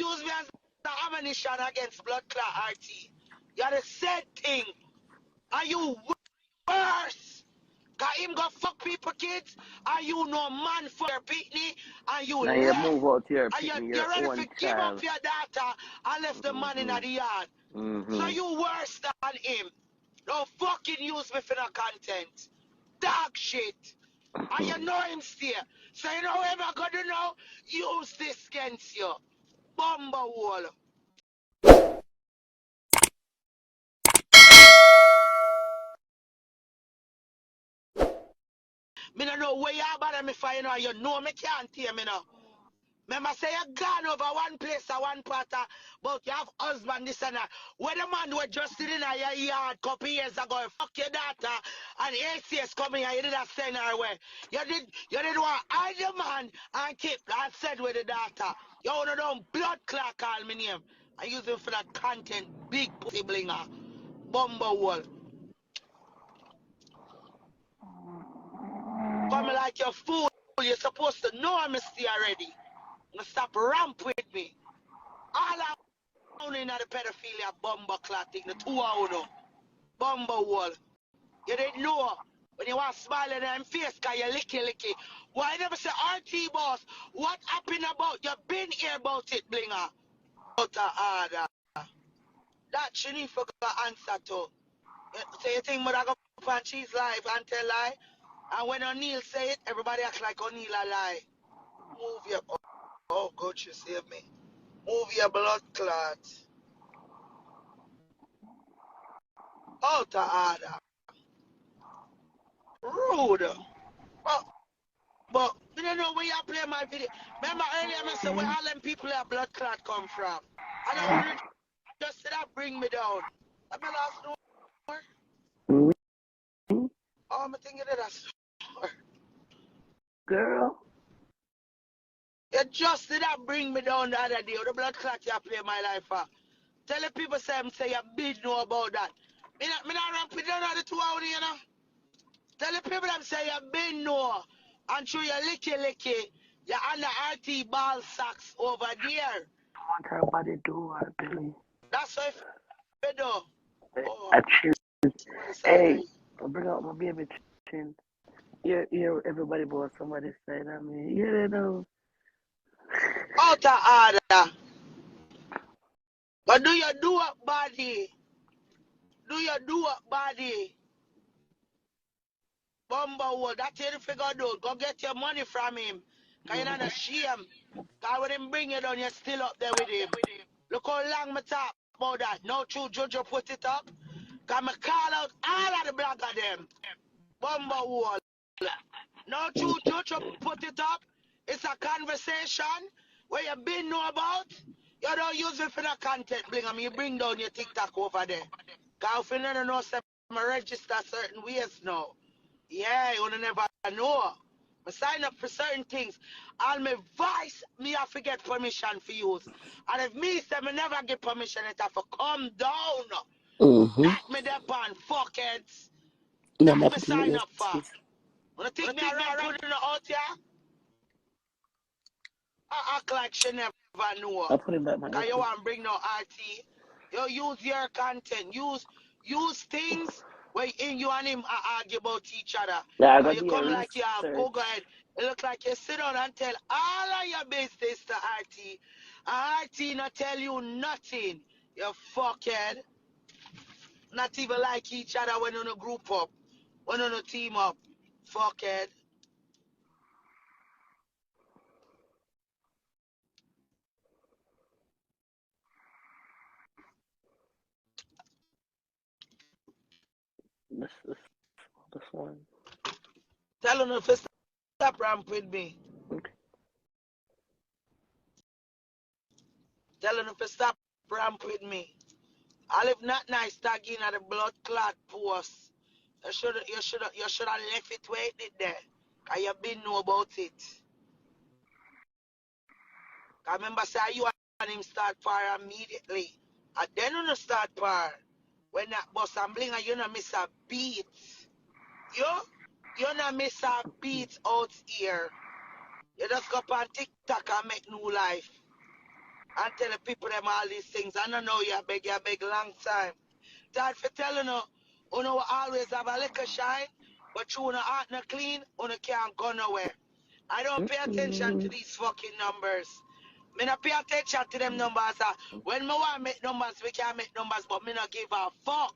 use me as the ammunition against blood clot RT. You're the said thing. Are you worse? Cause him go fuck people kids, and you no man for your pitney, and you Now you left. move out your And pitney, you're your ready own to give child. up your daughter and left the man in the yard. So you worse than him. Don't fucking use me for the content. Dog shit. And you know him still. So you know whoever gonna know, use this against you. Bomber wall. Me don't know where you about me for, you know me can't hear me now. Remember say you gone over one place or one part, but you have husband this and that. When the man was just sitting in your yard couple years ago, fuck your daughter, and ACS coming and you did not send her away. You did want hide the man and keep and said with the daughter. You wanna know blood clot call me name. I use him for that content, big pussy blinger. Bumble wall. Come like your fool, you're supposed to know I'm already. Stop ramp with me. All I in the pedophilia bomber clotting, the 2 hour bomber wall. You didn't know when you want smiling in them face cause you licky. Why never say RT boss? What happened about you been here about it, Blinga? Out of order. That she need for answer to. So you think mother go on cheese live and tell lie? And when O'Neal say it, everybody act like O'Neal a lie. Move your oh God, you save me. Move your blood clot. Out of order. Rude. But you don't know where you play my video. Remember earlier I said where all them people have blood clot come from. I don't want to just say that bring me down. That's my last word. Oh, I'm thinking of that story. Girl. You just did that bring me down the other day. The blood clot you play my life for. Tell the people say you big know about that. Me not ramp it down the 2 hours, you know. Tell the people them say you big know. And through your licky. You're under RT ball sacks over there. What her body do, I believe. That's what you do. Oh, Hey, I'll bring out my baby chin. Hear everybody about somebody saying, I mean, yeah, they know. out of order. But do you do it, body? Do you do it, body? Bumble, that's what you figure do. Go get your money from him. Because you're not ashamed. Because when him bring you down, you're still up there with him. Look how long me talk about that. No true Jojo put it up. Because me call out all of the blogger them. Bumble. No true Jojo put it up. It's a conversation where you been know about. You don't use it for the content, Blinga. You bring down your TikTok over there. Because if you don't know, I register certain ways now. Yeah, you never know. I sign up for certain things. All my voice, me have to get permission for use. And if me say me never get permission, it have to come down. That me there on fuckheads. That me sign up for. When I think me around putting it out here, I act like she never know. I'll put it back, Because you want to bring no RT. You use your content. Use things where in you and him argue about each other. Yeah, You come like you have go ahead. It look like you sit down and tell all of your business to RT. And RT not tell you nothing. You fuckhead. Not even like each other when you group up. When you team up. Fuckhead. This one. Tell him to stop ramp with me. Okay. Tell him to stop ramp with me. I live not nice tagging at the blood clot post. You should have left it where it did there. Cause you been know about it. Cause remember say you and him start fire immediately. And then you start fire. When that bus and Blinga, you not miss a beat. You not miss a beat out here. You just go on TikTok and make new life. and tell the people them all these things. I don't know you beg long time. Dad for telling you know always have a liquor shine, but you wanna heart not clean, you can't go nowhere. I don't pay attention to these fucking numbers. Me not pay attention to them numbers. When me want to make numbers, we can make numbers, but me not give a fuck.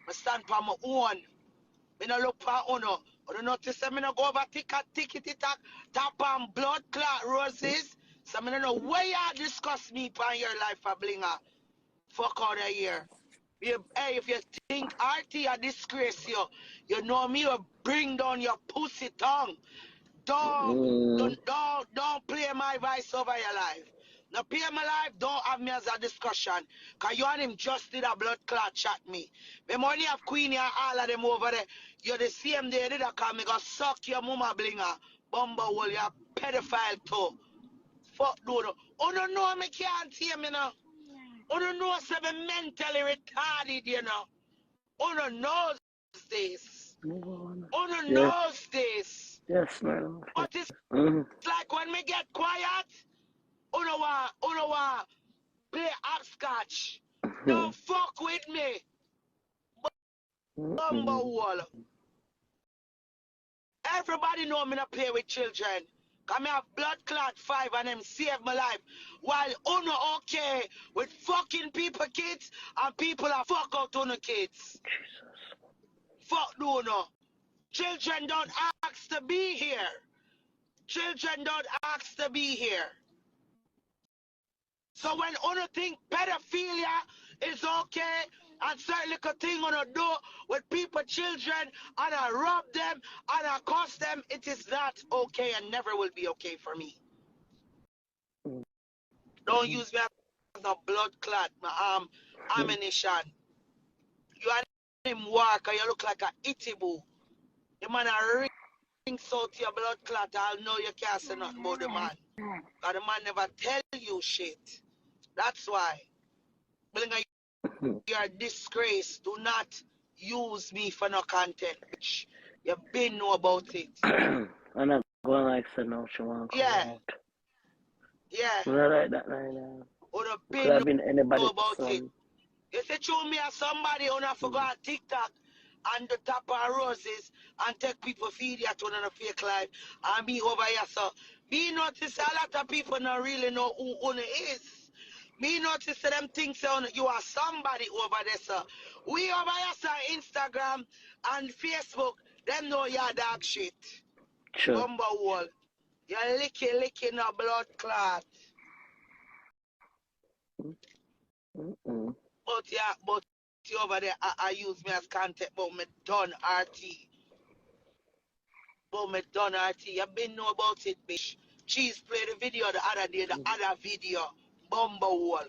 Me stand for my own. Me not look for uno. You notice that me not go over tickety tack, tap on blood clot roses. So me don't know where you discuss me on your life for Blinga. Fuck out of here. Hey, if you think RT a disgrace you know me will bring down your pussy tongue. Don't play my voice over your life. Now play my life, don't have me as a discussion. Cause you and him just did a blood clot chat me. Me money have Queenie and all of them over there. You're the same day did I come, me go suck your mama Blinga. Bumblehole, you're a pedophile too. Fuck dude. Oh no no me can't hear me now. Oh no no say me mentally retarded, you know. Oh no knows this. Oh no knows this. Yes, man. But it's like when me get quiet, uno want play hopscotch. Don't fuck with me. Bumblehole. Everybody know me not play with children. Cause me have blood clot 5 and them save my life. While uno okay with fucking people kids and people are fuck out uno kids. Fuck no no. Children don't ask to be here. Children don't ask to be here. So when uno think pedophilia is okay and certain little thing uno do with people, children, and I rob them and I cost them, it is not okay and never will be okay for me. Don't use me as a blood clot, my ammunition. You and him work and you look like a itibu. The man a ring so to your blood clot, I'll know you can't say nothing about the man. Because the man never tell you shit. That's why. Blinga, you're a disgrace. Do not use me for no content, bitch. You been know about it. I'm not going like so no, she won't come out. Yeah. I like that right now. Would have Could have been anybody know about son. it. You say show me as somebody who not forgot TikTok and the top of roses and take people feed you to a fake life and be over here. So me notice a lot of people not really know who Una is. Me notice them think so you are somebody over there, sir. We over here, sir, Instagram and Facebook, them know your dog shit. Sure. Bumblehole. You're licking a blood clot. But you over there, I use me as content, but me done RT. But me done RT. You been know about it, bitch. Cheese played the video the other day, the other video. Bumblehole.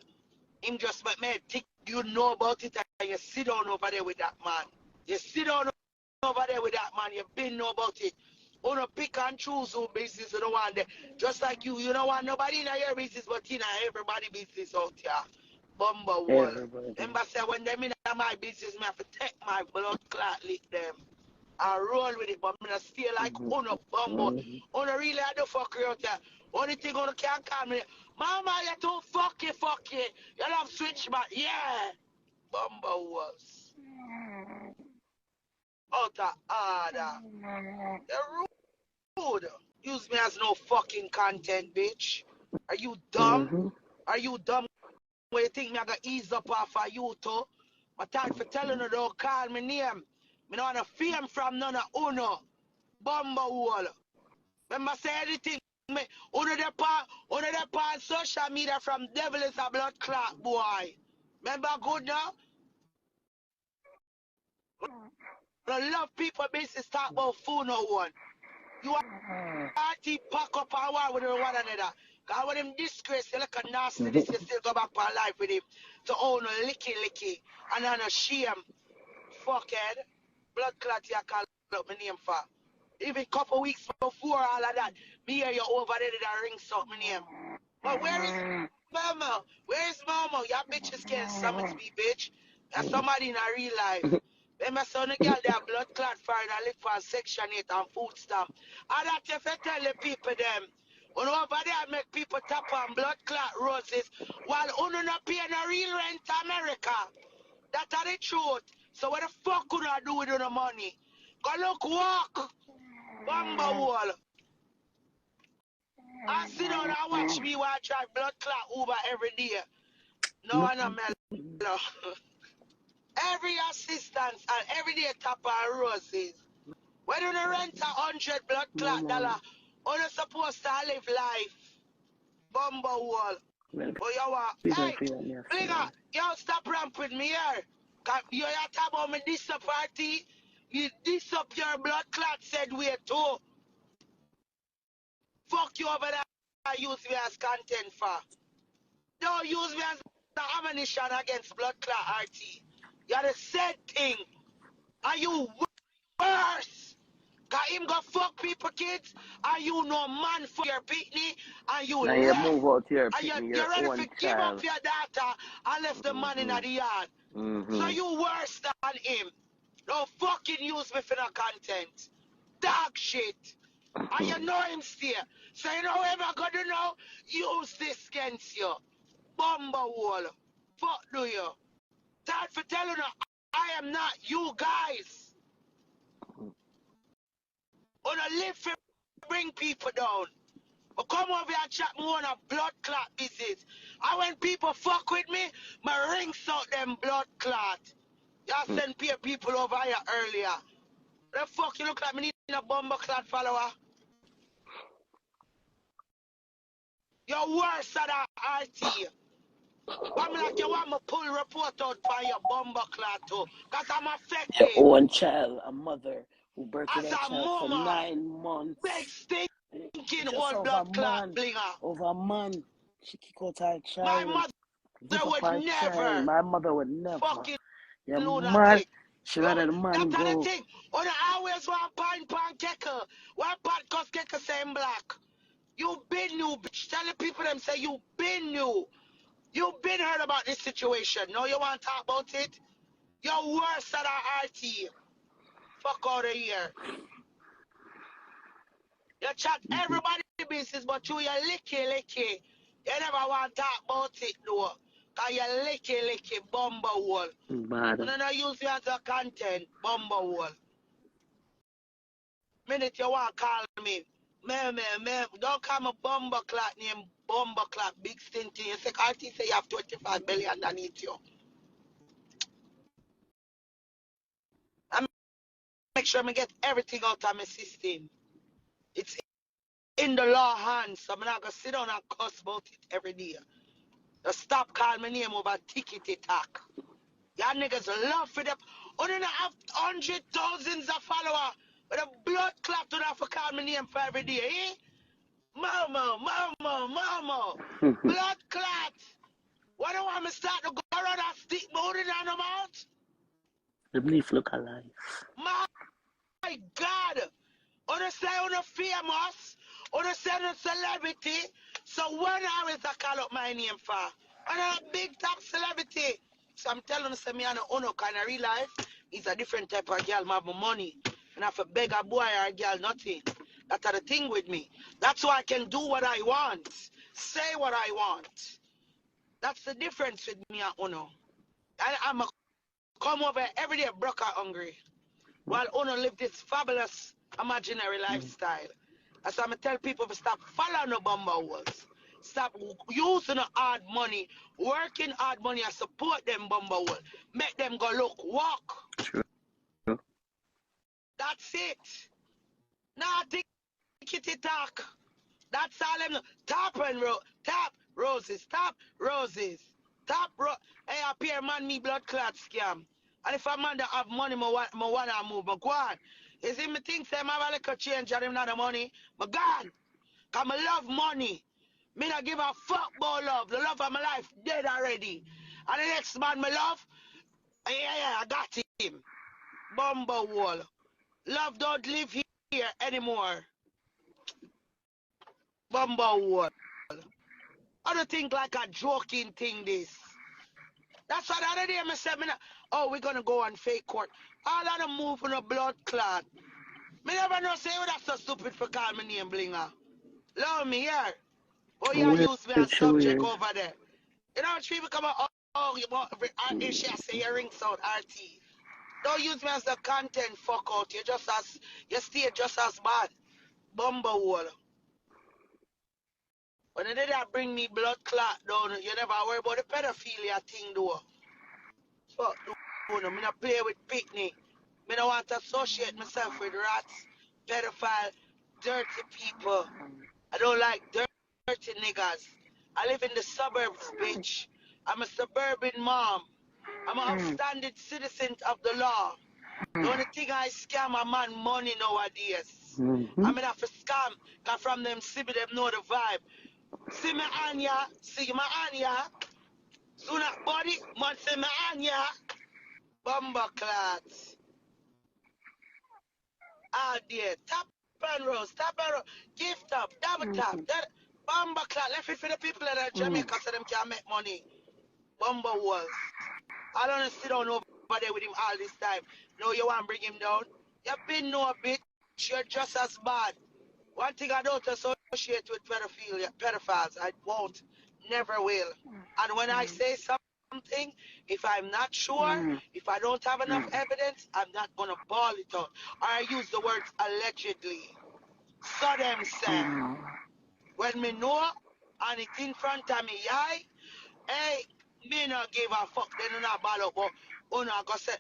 Him just make me think you know about it and you sit down over there with that man. You sit down over there with that man, you been know about it. You don't pick and choose who business you don't want there. Just like you don't want nobody in your business, but in everybody business out here. Bumblehole. Remember say when them in my business, me have to take my blood clot lick them. I roll with it, but I'm gonna stay like Uno Bumble. Uno really I do fuck you out there. Only thing Uno can't call me. Mama, you too fucky. You love switch back. Yeah. Bumble was. Out of order. You're rude. Use me as no fucking content, bitch. Are you dumb? Are you dumb? Where you think me I gonna ease up off of you too? My time for telling you don't call me name. Me don't want to fame from none of Uno. Bumblehole. Remember say anything me Uno the part social media from devil is a blood clot boy. Remember good now? I love people business talk about food no one. You are party pack up and war with one another. Cause when him disgrace, you look a nasty this, you still go back for life with him. To own a licky. And on a shame. Fuckhead. Blood clot you call up my name for. Even couple weeks before all of that, me hear you over there that ring up my name. But where is Momo? Where is Momo? Your bitches can't summon to me, bitch. That's somebody in a real life. Then my son girl they have blood clot for and I live for Section 8 and food stamp. And that if I tell the people them, On over there make people tap on blood clot roses while uno not pay no real rent to America. That's the truth. So what the fuck could I do with the money? Go look walk. Bamba wall. I sit down and watch me while I drive blood clot Uber every day. No one a mellow. Every assistance and every day tap on roses. When you rent $100 blood clot dollar, you're supposed to live life. Bumbo wall. Oh, you are. Hey, Blinga, yo, stop ramp with me here. You talk about me this up party. You this up your blood clot said we too. Fuck you over there. Use me as content for. Don't use me as the ammunition against blood clot RT. You're the same thing. Are you worse? Cause him go fuck people kids and you no man for your pitney and you now left. you move out your pitney, And your you're ready own to give up your daughter and left the man in the yard. So you worse than him. Don't fucking use me for the content. Dog shit. And you know him still. So you know whoever gonna know, use this against you. Bumba wall. Fuck do you? Time for telling you, I am not you guys. Wanna live for bring people down. But come over here and chat me on a blood clot business. And when people fuck with me, my rings out them blood clot. Y'all send people over here earlier. The fuck you look like me need a bomber clot follower? You're worse than that RT. I'm like you want me pull report out for your bomber clot too. Cause I'm affected. Your own child, a mother who birthed As that a child for Momo, 9 months. big stinking Just old over blood clot man, Blinga. over a man, she kick out her My child. mother would never. My mother would never. Fucking You're mad. lunatic. She let the man That's go. the thing. On the always want pan Cked. One pan cause Cked same black. You been new, bitch. Tell the people them say you been new. You been heard about this situation. No, you want to talk about it? You're worse than our RT. Fuck out of here. You chat everybody business, but you licky. You never want to talk about it, though. Because you licky, bumble wall. Bad. You don't use me as a content, bumble wall. Minute you want to call me, don't call me bumble clock name, bumble clock, big stinty. You say, RT say you have 25 billion underneath you. I make sure I get everything out of my system. It's in the law hands, so I'm not going to sit down and cuss about it every day. Just stop calling my name over ticket talk. Y'all niggas love for them. Only have hundred thousands of followers. But a blood clot to have to call my name for every day, eh? Momo. Blood clot. Why do you want me to start to go around and stick moving on them out? The belief look alive. My God. Understand you're famous. Understand you're celebrity. So when I was call up my name for? I'm a big top celebrity. So I'm telling you, me and Ono kind of real life. He's a different type of girl, have money. And if I beg a boy or a girl, nothing. That's the thing with me. That's why I can do what I want. Say what I want. That's the difference with me and Ono. I'm a come over every day broke and hungry. While Ono live this fabulous imaginary lifestyle. As I'm tell people to stop following the bumble walls. Stop using the hard money, working hard money and support them bumble wall. Make them go look, walk. True. That's it. Now tickety talk. That's all them. Tap roses. Hey, I pay man me blood clot scam. And if a man that have money, I want to move. I go on. You see me think say I have a little change and him not the money. I gone. Cause I love money. Me not give a fuck about love. The love of my life dead already. And the next man I love, I got him. Bumble wall. Love don't live here anymore. Bumble wall. I don't think like a joking thing this. That's why the other day I said, oh, we're gonna go on fake court. All of them move on a blood clot. Me never know say that's so stupid for call my name Blinga. Love me here. Oh, you Weird use me as too subject weird. over there. You know, people come out, oh, you want, if she say your ring sound, RT. Don't use me as the content, fuck out. You stay just as bad. Bumblehole. When they did that bring me blood clot down, you never worry about the pedophilia thing, though. Fuck, no, me not play with picnic. Me don't want to associate myself with rats, pedophile, dirty people. I don't like dirty niggas. I live in the suburbs, bitch. I'm a suburban mom. I'm an upstanding citizen of the law. The only thing I scam a man money nowadays. Mm-hmm. I mean, if a scam, cause from them see me, them know the vibe. See me Anya, see my Anya. Soon body, man see me Anya. Bumba clats. Ah, dear. Tap and rose, tap and rose. Gift up, double tap. That Bumba clat left it for the people in Jamaica so them can make money. Bumba walls. I don't sit down over there with him all this time. No, you want to bring him down? You been no bitch. You're just as bad. One thing I don't associate with pedophiles. I won't. Never will. And when I say something, if I'm not sure, if I don't have enough evidence, I'm not going to ball it out. Or I use the words allegedly. So them say, when me know, and it's in front of me, yai, hey, me not give a fuck, they do not ball up, but una go say,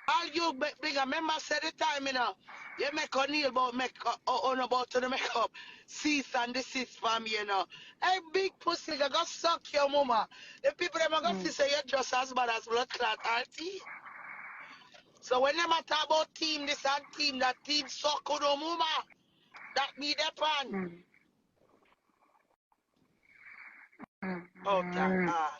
all you Blinga, remember said the time, you know, you make a kneel about make on about to the makeup, cease and desist from me, you know. Hey, big pussy, you go suck your mama. The people them are going to say you're just as bad as blood clot RT. So when them talk about team this and team that, team suck on no mama, that me the pan. Oh, thank God.